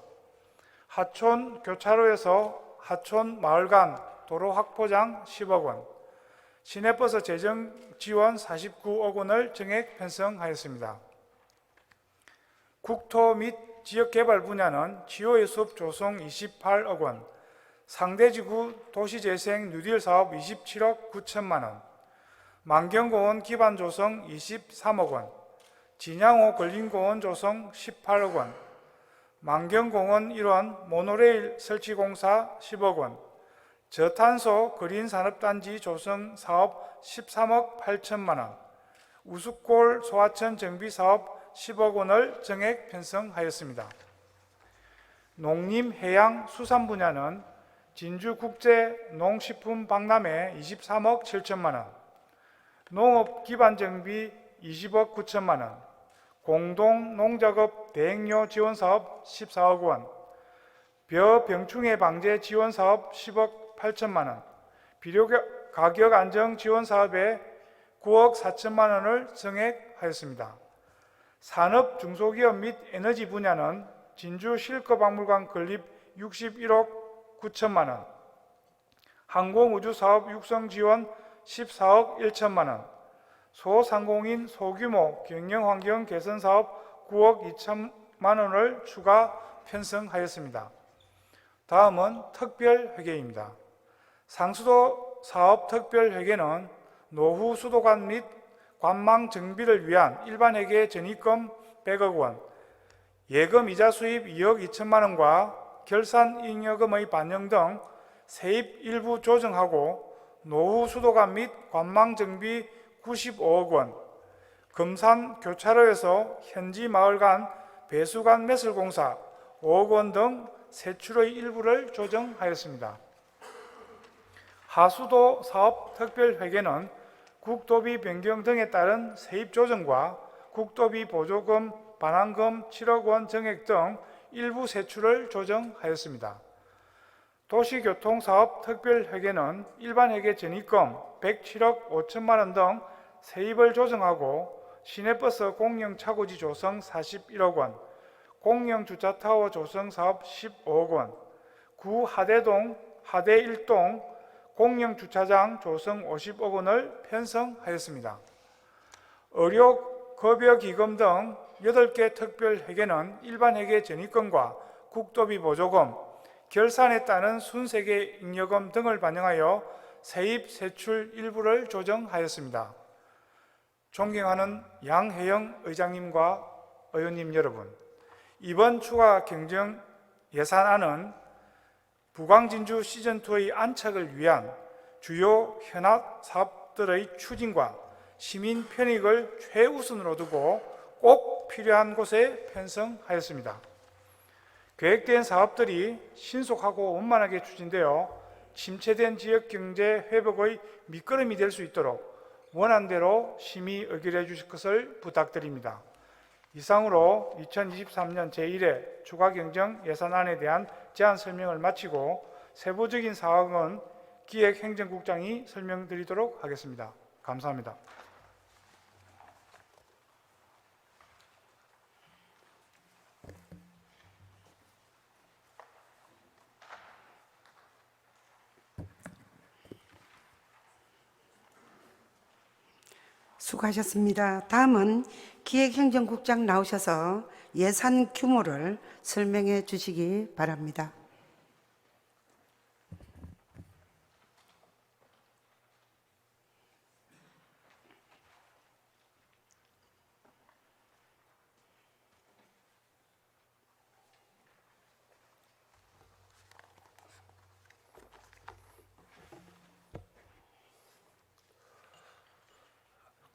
하촌 교차로에서 하촌 마을 간 도로 확포장 10억 원, 시내버스 재정 지원 49억 원을 증액 편성하였습니다. 국토 및 지역개발 분야는 지호의 숲 조성 28억 원, 상대지구 도시재생 뉴딜 사업 27억 9천만 원, 만경공원 기반 조성 23억 원, 진양호 걸린공원 조성 18억 원, 만경공원 일원 모노레일 설치 공사 10억 원, 저탄소 그린 산업단지 조성 사업 13억 8천만 원, 우수골 소하천 정비 사업 10억 원을 증액 편성하였습니다. 농림, 해양, 수산 분야는 진주국제 농식품 박람회 23억 7천만 원, 농업 기반 정비 20억 9천만 원, 공동 농작업 대행료 지원 사업 14억 원, 벼 병충해 방제 지원 사업 10억 8천만 원, 비료 가격 안정 지원 사업에 9억 4천만 원을 증액하였습니다. 산업 중소기업 및 에너지 분야는 진주 실거박물관 건립 61억 9천만 원, 항공우주사업 육성 지원 14억 1천만 원, 소상공인 소규모 경영환경 개선 사업 9억 2천만 원을 추가 편성하였습니다. 다음은 특별회계입니다. 상수도 사업 특별회계는 노후 수도관 및 관망 정비를 위한 일반회계 전입금 100억 원, 예금 이자 수입 2억 2천만 원과 결산 잉여금의 반영 등 세입 일부 조정하고 노후 수도관 및 관망 정비 95억 원, 금산 교차로에서 현지 마을 간 배수관 매설 공사 5억 원 등 세출의 일부를 조정하였습니다. 하수도 사업 특별회계는 국도비 변경 등에 따른 세입 조정과 국도비 보조금, 반환금 7억 원 증액 등 일부 세출을 조정하였습니다. 도시교통사업 특별회계는 일반회계 전입금 107억 5천만 원 등 세입을 조정하고 시내버스 공영 차고지 조성 41억 원, 공영 주차타워 조성 사업 15억 원, 구 하대동, 하대 1동 공영 주차장 조성 50억 원을 편성하였습니다. 의료 급여 기금 등 8개 특별회계는 일반회계 전입금과 국도비 보조금, 결산에 따른 순세계 잉여금 등을 반영하여 세입 세출 일부를 조정하였습니다. 존경하는 양혜영 의장님과 의원님 여러분, 이번 추가 경정 예산안은 부광진주 시즌2의 안착을 위한 주요 현안 사업들의 추진과 시민 편익을 최우선으로 두고 꼭 필요한 곳에 편성하였습니다. 계획된 사업들이 신속하고 원만하게 추진되어 침체된 지역 경제 회복의 밑거름이 될 수 있도록 원안대로 심의 의결해 주실 것을 부탁드립니다. 이상으로 2023년 제1회 추가경정 예산안에 대한 제안 설명을 마치고 세부적인 사항은 기획행정국장이 설명드리도록 하겠습니다. 감사합니다. 수고하셨습니다. 다음은 기획행정국장 나오셔서 예산 규모를 설명해 주시기 바랍니다.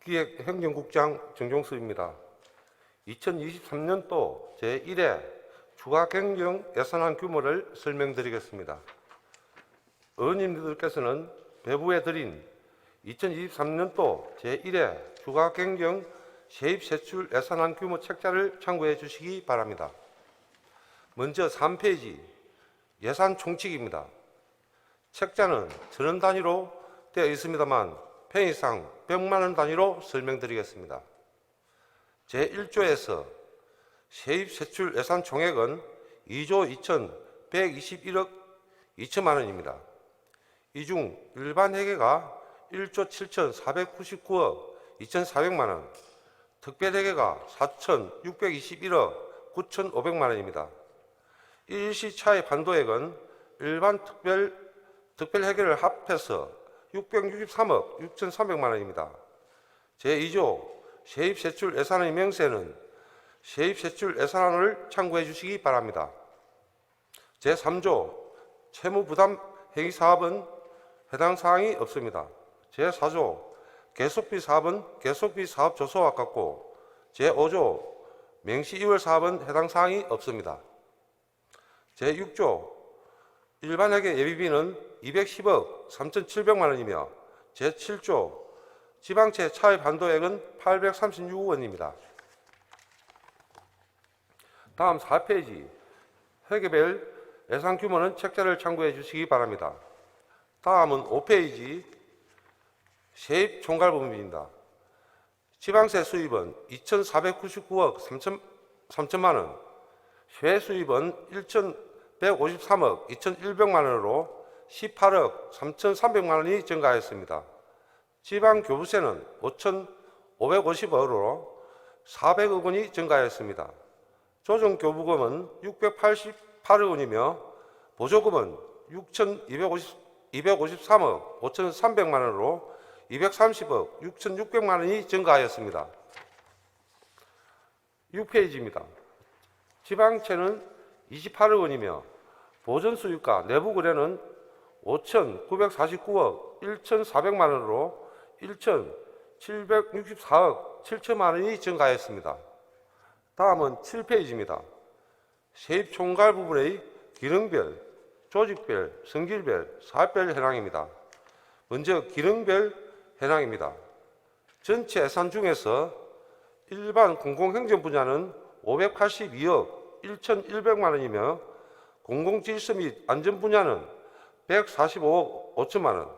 기획행정국장 정종섭입니다. 2023년도 제1회 추가경정 예산안 규모를 설명드리겠습니다. 의원님들께서는 배부해 드린 2023년도 제1회 추가경정 세입세출 예산안 규모 책자를 참고해 주시기 바랍니다. 먼저 3페이지 예산 총칙입니다. 책자는 천원 단위로 되어 있습니다만 편의상 100만 원 단위로 설명드리겠습니다. 제1조에서 세입세출 예산 총액은 2조 2,121억 2천만 원입니다. 이 중 일반 회계가 1조 7,499억 2,400만 원, 특별회계가 4,621억 9,500만 원입니다. 일시차의 반도액은 일반 특별회계를 합해서 663억 6,300만 원입니다. 제2조 세입세출 예산의 명세는 세입세출 예산안을 참고해 주시기 바랍니다. 제3조 채무부담 행위사업은 해당 사항이 없습니다. 제4조 계속비 사업은 계속비 사업 조서와 같고 제5조 명시이월 사업은 해당 사항이 없습니다. 제6조 일반회계 예비비는 210억 3,700만 원이며 제7조 지방채 차입 한도액은 836억 원입니다. 다음 4페이지 회계별 예산 규모는 책자를 참고해 주시기 바랍니다. 다음은 5페이지 세입 총괄 부분입니다. 지방세 수입은 2,499억 3천만 원, 세외 수입은 1,153억 2,100만 원으로 18억 3,300만 원이 증가하였습니다. 지방교부세는 5,550억으로 400억 원이 증가하였습니다. 조정교부금은 688억 원이며 보조금은 6,253억 5,300만 원으로 230억 6,600만 원이 증가하였습니다. 6페이지입니다. 지방채는 28억 원이며 보전수입과 내부거래는 5,949억 1,400만 원으로 1,764억 7천만 원이 증가하였습니다. 다음은 7페이지입니다. 세입 총괄 부분의 기능별, 조직별, 성질별, 사업별 현황입니다. 먼저 기능별 현황입니다. 전체 예산 중에서 일반 공공행정 분야는 582억 1,100만 원이며 공공질서 및 안전 분야는 145억 5천만 원,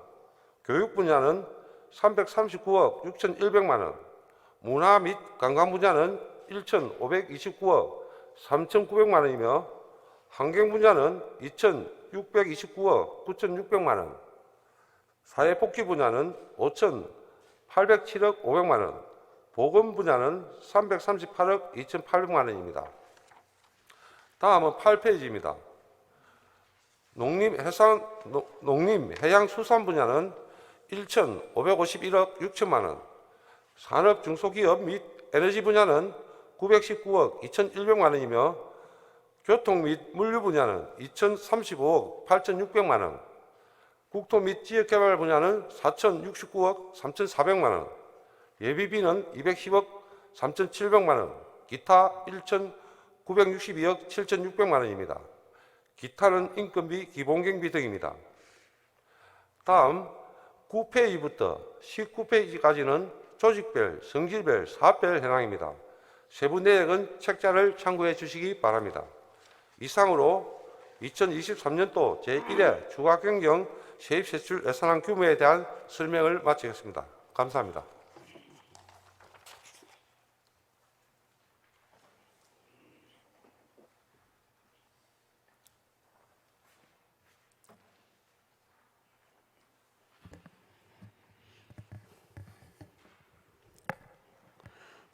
교육 분야는 339억 6,100만 원, 문화 및 관광 분야는 1,529억 3,900만 원이며 환경 분야는 2,629억 9,600만 원, 사회복지 분야는 5,807억 500만 원, 보건 분야는 338억 2,800만 원입니다. 다음은 8페이지입니다. 농림해양수산 분야는 1,551억 6천만 원, 산업 중소기업 및 에너지 분야는 919억 2,100만 원이며 교통 및 물류 분야는 2,035억 8,600만 원, 국토 및 지역개발 분야는 4,069억 3,400만 원, 예비비는 210억 3,700만 원, 기타 1,962억 7,600만 원입니다. 기타는 인건비, 기본경비 등입니다. 다음 9페이지부터 19페이지까지는 조직별, 성질별, 사업별 현황입니다. 세부 내역은 책자를 참고해 주시기 바랍니다. 이상으로 2023년도 제1회 추가경정 세입세출 예산안 규모에 대한 설명을 마치겠습니다. 감사합니다.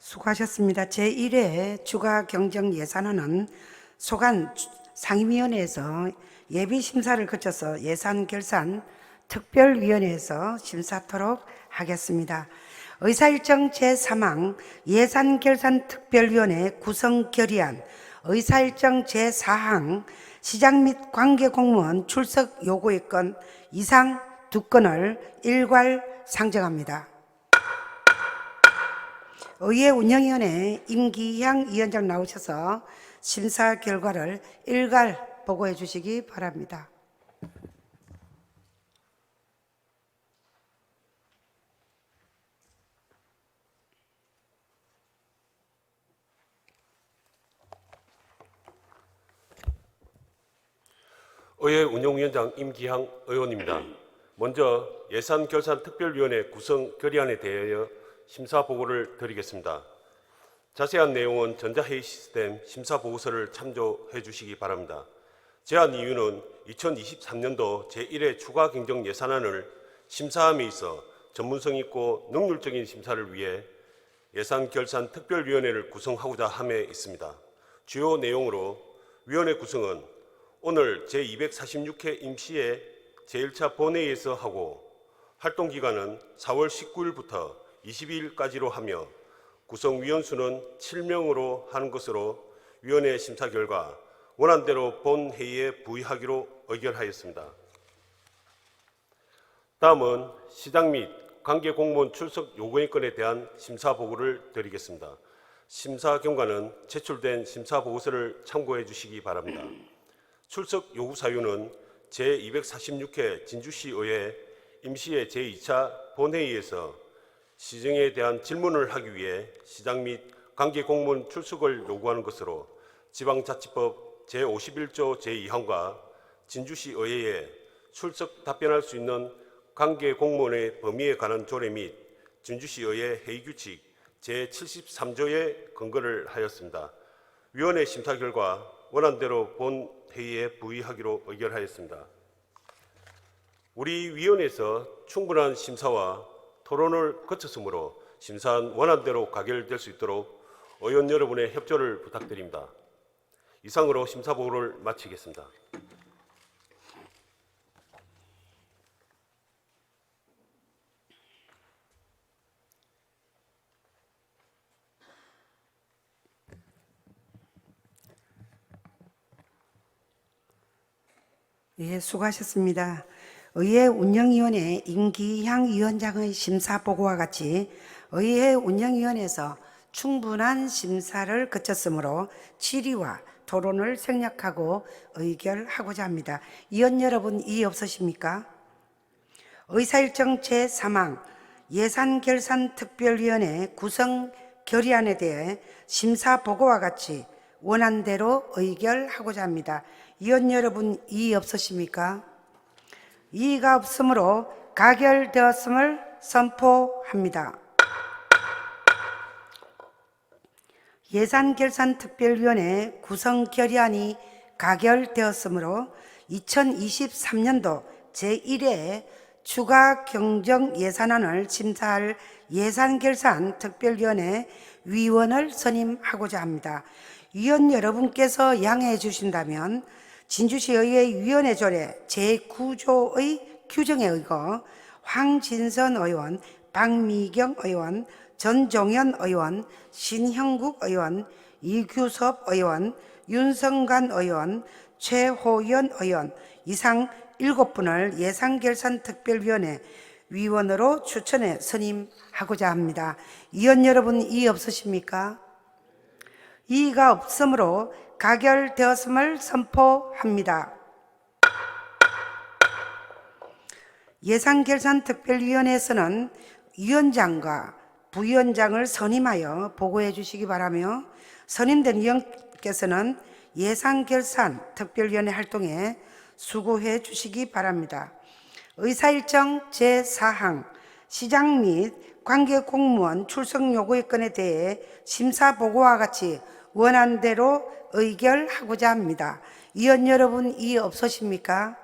수고하셨습니다. 제1회 추가 경정 예산안은 소관 상임위원회에서 예비심사를 거쳐서 예산결산 특별위원회에서 심사토록 하겠습니다. 의사일정 제3항 예산결산특별위원회 구성 결의안, 의사일정 제4항 시장 및 관계공무원 출석 요구의 건 이상 2건을 일괄 상정합니다. 의회 운영위원회 임기향 위원장 나오셔서 심사 결과를 일괄 보고해 주시기 바랍니다. 의회 운영위원장 임기향 의원입니다. 먼저 예산결산특별위원회 구성 결의안에 대하여 심사 보고를 드리겠습니다. 자세한 내용은 전자회의 시스템 심사 보고서를 참조해 주시기 바랍니다. 제안 이유는 2023년도 제1회 추가 경정 예산안을 심사함에 있어 전문성 있고 능률적인 심사를 위해 예산결산특별위원회를 구성하고자 함에 있습니다. 주요 내용으로 위원회 구성은 오늘 제246회 임시회 제1차 본회의에서 하고 활동기간은 4월 19일부터 22일까지로 하며 구성위원 수는 7명으로 하는 것으로 위원회 심사 결과 원안대로 본회의에 부의하기로 의결하였습니다. 다음은 시장 및 관계공무원 출석 요구의 건에 대한 심사 보고를 드리겠습니다. 심사 경과는 제출된 심사 보고서를 참고해 주시기 바랍니다. 출석 요구 사유는 제246회 진주시 의회 임시회 제2차 본회의에서 시정에 대한 질문을 하기 위해 시장 및 관계공무원 출석을 요구하는 것으로 지방자치법 제51조 제2항과 진주시 의회에 출석 답변할 수 있는 관계공무원의 범위에 관한 조례 및 진주시 의회 회의규칙 제73조에 근거를 하였습니다. 위원회 심사 결과 원안대로 본 회의에 부의하기로 의결하였습니다. 우리 위원회에서 충분한 심사와 토론을 거쳤으므로 심사는 원안대로 가결될 수 있도록 의원 여러분의 협조를 부탁드립니다. 이상으로 심사 보고를 마치겠습니다. 예, 수고하셨습니다. 의회 운영위원회 임기향 위원장의 심사 보고와 같이 의회 운영위원회에서 충분한 심사를 거쳤으므로 질의와 토론을 생략하고 의결하고자 합니다. 위원 여러분 이의 없으십니까? 의사일정 제3항 예산결산특별위원회 구성 결의안에 대해 심사 보고와 같이 원안대로 의결하고자 합니다. 위원 여러분 이의 없으십니까? 이의가 없으므로 가결되었음을 선포합니다. 예산결산특별위원회 구성 결의안이 가결되었으므로 2023년도 제1회 추가 경정 예산안을 심사할 예산결산특별위원회 위원을 선임하고자 합니다. 위원 여러분께서 양해해 주신다면 진주시의회 위원회 조례 제9조의 규정에 의거 황진선 의원, 박미경 의원, 전종현 의원, 신형국 의원, 이규섭 의원, 윤성관 의원, 최호연 의원 이상 7분을 예산결산특별위원회 위원으로 추천해 선임하고자 합니다. 위원 여러분 이의 없으십니까? 이의가 없으므로 가결되었음을 선포합니다. 예산결산특별위원회에서는 위원장과 부위원장을 선임하여 보고해 주시기 바라며 선임된 위원께서는 예산결산특별위원회 활동에 수고해 주시기 바랍니다. 의사일정 제4항 시장 및 관계공무원 출석 요구의 건에 대해 심사보고와 같이 원안대로 의결하고자 합니다. 위원 여러분 이의 없으십니까?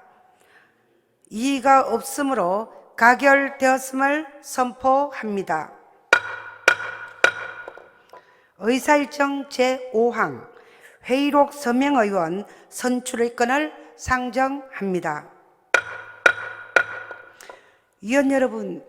이의가 없으므로 가결되었음을 선포합니다. 의사일정 제5항 회의록 서명의원 선출의 건을 상정합니다. 위원 여러분,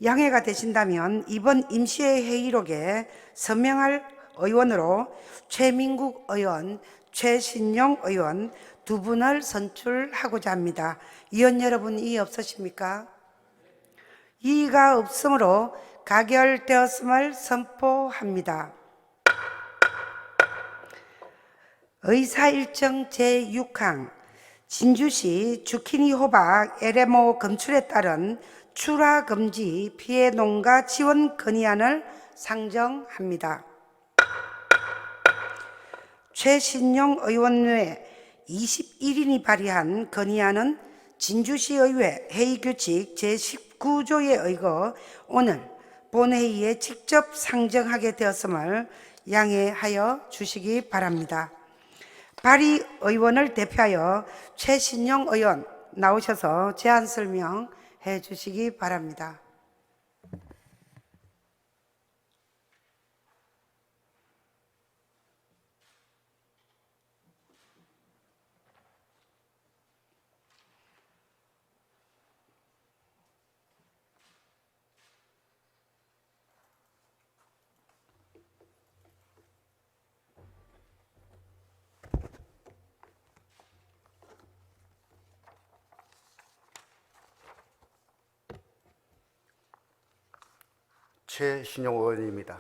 양해가 되신다면 이번 임시회 회의록에 서명할 의원으로 최민국 의원, 최신용 의원 두 분을 선출하고자 합니다. 위원 여러분 이의 없으십니까? 이의가 없으므로 가결되었음을 선포합니다. 의사일정 제6항 진주시 주키니 호박 LMO 검출에 따른 출하금지 피해 농가 지원 건의안을 상정합니다. 최신용 의원 외 21인이 발의한 건의안은 진주시의회 회의규칙 제19조에 의거 오늘 본회의에 직접 상정하게 되었음을 양해하여 주시기 바랍니다. 발의 의원을 대표하여 최신용 의원 나오셔서 제안 설명해 주시기 바랍니다. 최신용 의원입니다.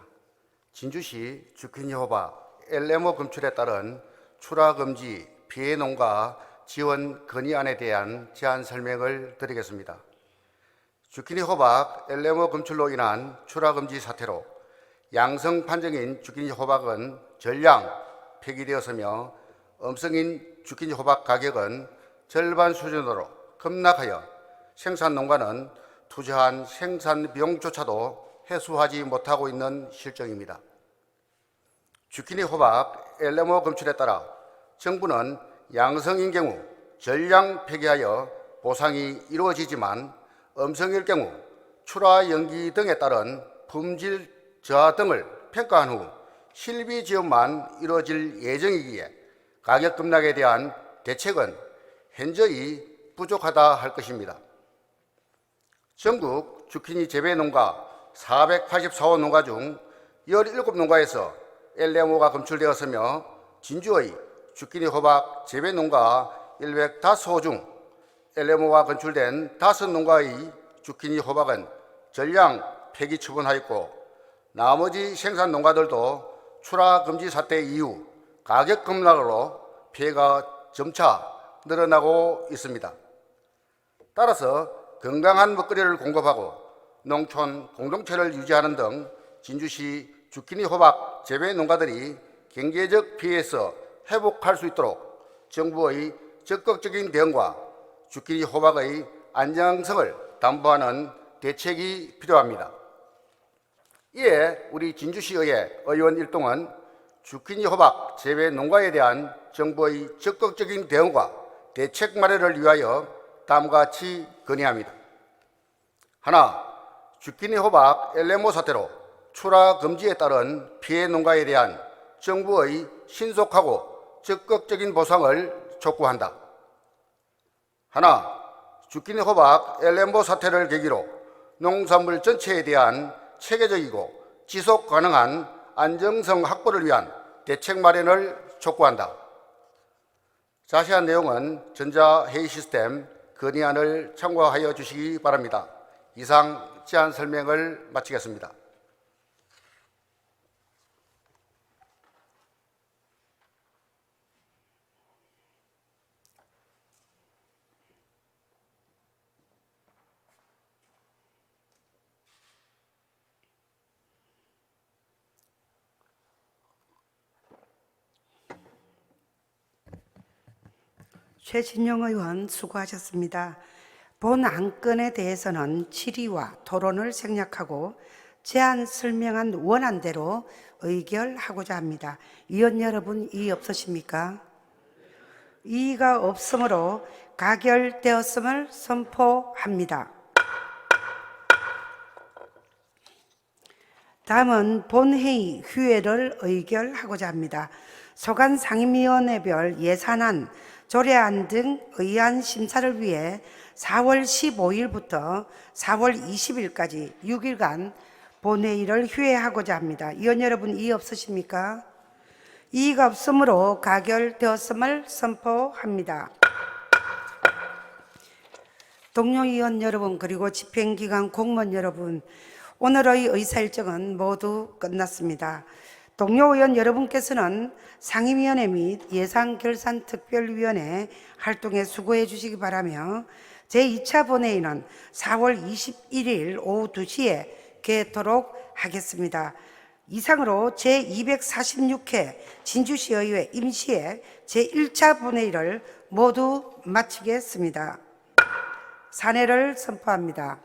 진주시 주키니 호박 LMO 검출에 따른 출하금지 피해 농가 지원 건의안에 대한 제안 설명을 드리겠습니다. 주키니 호박 LMO 검출로 인한 출하금지 사태로 양성 판정인 주키니 호박은 전량 폐기되었으며 음성인 주키니 호박 가격은 절반 수준으로 급락하여 생산 농가는 투자한 생산 비용조차도 해소하지 못하고 있는 실정입니다. 주키니 호박 LMO 검출에 따라 정부는 양성인 경우 전량 폐기하여 보상이 이루어지지만 음성일 경우 출하 연기 등에 따른 품질 저하 등을 평가한 후 실비 지원만 이루어질 예정이기에 가격 급락에 대한 대책은 현저히 부족하다 할 것입니다. 전국 주키니 재배 농가 484호 농가 중 17농가에서 LMO가 검출되었으며 진주의 주키니 호박 재배 농가 105호 중 LMO가 검출된 5농가의 주키니 호박은 전량 폐기 처분하였고 나머지 생산 농가들도 출하 금지 사태 이후 가격 급락으로 피해가 점차 늘어나고 있습니다. 따라서 건강한 먹거리를 공급하고 농촌 공동체를 유지하는 등 진주시 주키니 호박 재배 농가들이 경제적 피해에서 회복할 수 있도록 정부의 적극적인 대응과 주키니 호박의 안정성을 담보하는 대책이 필요합니다. 이에 우리 진주시의회 의원 일동은 주키니 호박 재배 농가에 대한 정부의 적극적인 대응과 대책 마련을 위하여 다음과 같이 건의합니다. 하나, 주키니 호박 엘레모 사태로 출하 금지에 따른 피해 농가에 대한 정부의 신속하고 적극적인 보상을 촉구한다. 하나, 주키니 호박 엘레모 사태를 계기로 농산물 전체에 대한 체계적이고 지속 가능한 안정성 확보를 위한 대책 마련을 촉구한다. 자세한 내용은 전자회의 시스템 건의안을 참고하여 주시기 바랍니다. 이상 제안 설명을 마치겠습니다. 최진영 의원 수고하셨습니다. 본 안건에 대해서는 질의와 토론을 생략하고 제안 설명한 원안대로 의결하고자 합니다. 위원 여러분, 이의 없으십니까? 이의가 없으므로 가결되었음을 선포합니다. 다음은 본회의 휴회를 의결하고자 합니다. 소관 상임위원회별 예산안, 조례안 등 의안 심사를 위해 4월 15일부터 4월 20일까지 6일간 본회의를 휴회하고자 합니다. 위원 여러분, 이의 없으십니까? 이의가 없으므로 가결되었음을 선포합니다. 동료 위원 여러분, 그리고 집행기관 공무원 여러분, 오늘의 의사일정은 모두 끝났습니다. 동료 의원 여러분께서는 상임위원회 및 예산결산특별위원회 활동에 수고해 주시기 바라며 제2차 본회의는 4월 21일 오후 2시에 개토록 하겠습니다. 이상으로 제246회 진주시의회 임시회 제1차 본회의를 모두 마치겠습니다. 산회를 선포합니다.